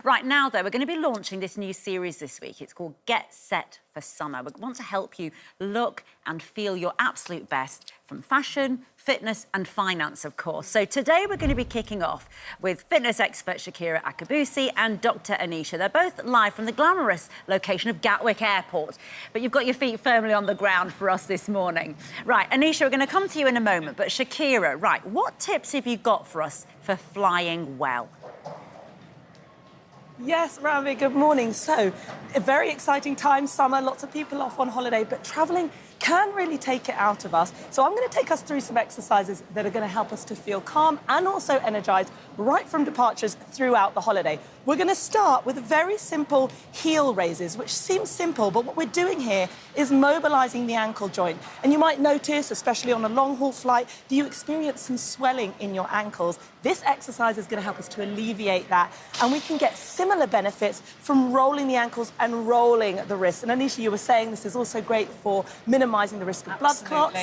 Right, now, though, we're going to be launching this new series this week. It's called Get Set for Summer. We want to help you look and feel your absolute best from fashion, fitness and finance, of course. So today we're going to be kicking off with fitness expert Shakira Akabusi and Dr Anisha. They're both live from the glamorous location of Gatwick Airport. But you've got your feet firmly on the ground for us this morning. Right, Anisha, we're going to come to you in a moment. But Shakira, right, what tips have you got for us for flying well? Yes, Rami, good morning. So, a very exciting time, summer, lots of people off on holiday, but travelling can really take it out of us. So I'm going to take us through some exercises that are going to help us to feel calm and also energised right from departures throughout the holiday. We're going to start with very simple heel raises, which seems simple, but what we're doing here is mobilising the ankle joint. And you might notice, especially on a long-haul flight, that you experience some swelling in your ankles. This exercise is going to help us to alleviate that, and we can get similar benefits from rolling the ankles and rolling the wrists. And Anisha, you were saying this is also great for minimising the risk of blood clots.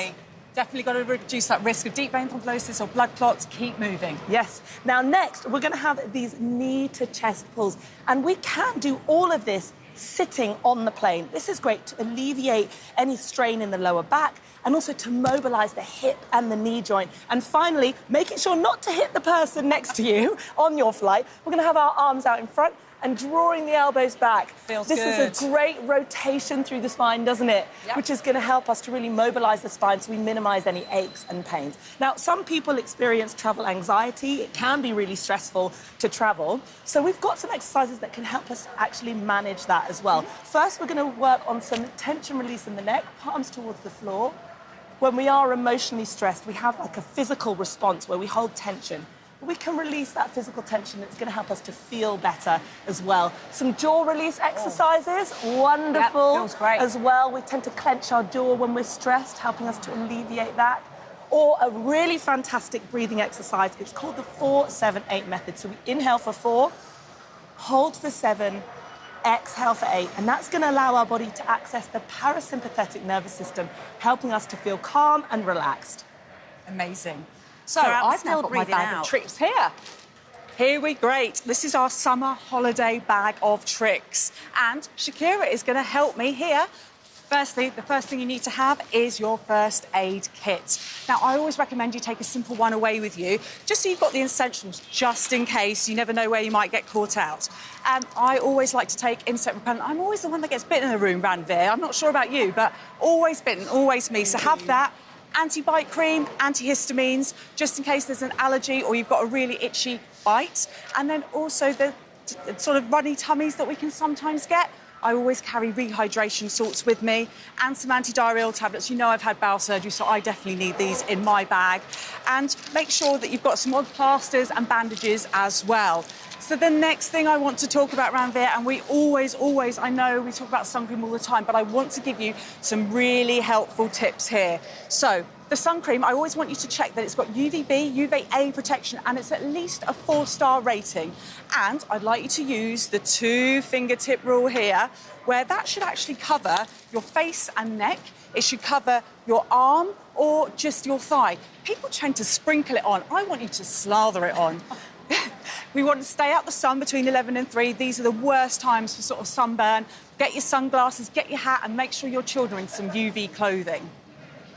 Definitely got to reduce that risk of deep vein thrombosis or blood clots. Keep moving. Yes. Now, next, we're going to have these knee-to-chest pulls. And we can do all of this sitting on the plane. This is great to alleviate any strain in the lower back and also to mobilise the hip and the knee joint. And finally, making sure not to hit the person next to you on your flight. We're going to have our arms out in front and drawing the elbows back. Feels this good. is a great rotation through the spine, doesn't it? Yep. Which is going to help us to really mobilise the spine so we minimise any aches and pains. Now, some people experience travel anxiety. It can be really stressful to travel. So we've got some exercises that can help us actually manage that as well. First, we're going to work on some tension release in the neck, palms towards the floor. When we are emotionally stressed, we have like a physical response where we hold tension. We can release that physical tension. It's going to help us to feel better as well. Some jaw release exercises, wonderful. Yep, feels great. As well. We tend to clench our jaw when we're stressed, helping us to alleviate that. Or a really fantastic breathing exercise. It's called the 4-7-8 method. So we inhale for 4, hold for 7, exhale for 8, and that's going to allow our body to access the parasympathetic nervous system, helping us to feel calm and relaxed. Amazing. So I've now got my bag of tricks here. Here we great. This is our summer holiday bag of tricks. And Shakira is going to help me here. Firstly, the first thing you need to have is your first aid kit. Now, I always recommend you take a simple one away with you, just so you've got the essentials, just in case. You never know where you might get caught out. I always like to take insect repellent. I'm always the one that gets bitten in the room, Ranveer. I'm not sure about you, but always bitten, always me. So have that. Anti-bite cream, antihistamines, just in case there's an allergy or you've got a really itchy bite. And then also the sort of runny tummies that we can sometimes get. I always carry rehydration salts with me and some antidiarrheal tablets. You know I've had bowel surgery, so I definitely need these in my bag. And make sure that you've got some odd plasters and bandages as well. So the next thing I want to talk about around there, and we always, I know we talk about sun cream all the time, but I want to give you some really helpful tips here. So the sun cream, I always want you to check that it's got UVB, UVA protection, and it's at least a 4-star rating. And I'd like you to use the 2-fingertip rule here, where that should actually cover your face and neck. It should cover your arm or just your thigh. People tend to sprinkle it on. I want you to slather it on. We want to stay out the sun between 11 and 3. These are the worst times for sort of sunburn. Get your sunglasses, get your hat, and make sure your children are in some UV clothing.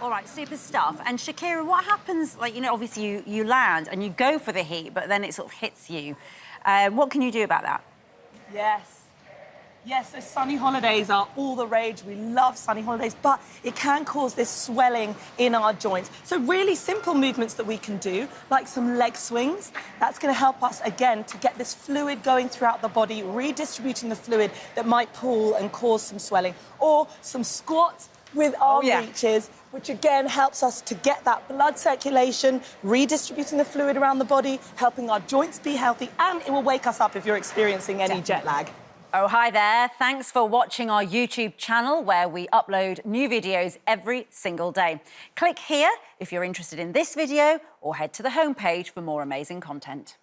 All right, super stuff. And Shakira, what happens, like, you know, obviously you land and you go for the heat, but then it sort of hits you. What can you do about that? Yes, so sunny holidays are all the rage. We love sunny holidays, but it can cause this swelling in our joints. So really simple movements that we can do, like some leg swings. That's going to help us, again, to get this fluid going throughout the body, redistributing the fluid that might pool and cause some swelling. Or some squats with arm reaches, which again helps us to get that blood circulation, redistributing the fluid around the body, helping our joints be healthy, and it will wake us up if you're experiencing any jet lag. Oh, hi there. Thanks for watching our YouTube channel where we upload new videos every single day. Click here if you're interested in this video or head to the homepage for more amazing content.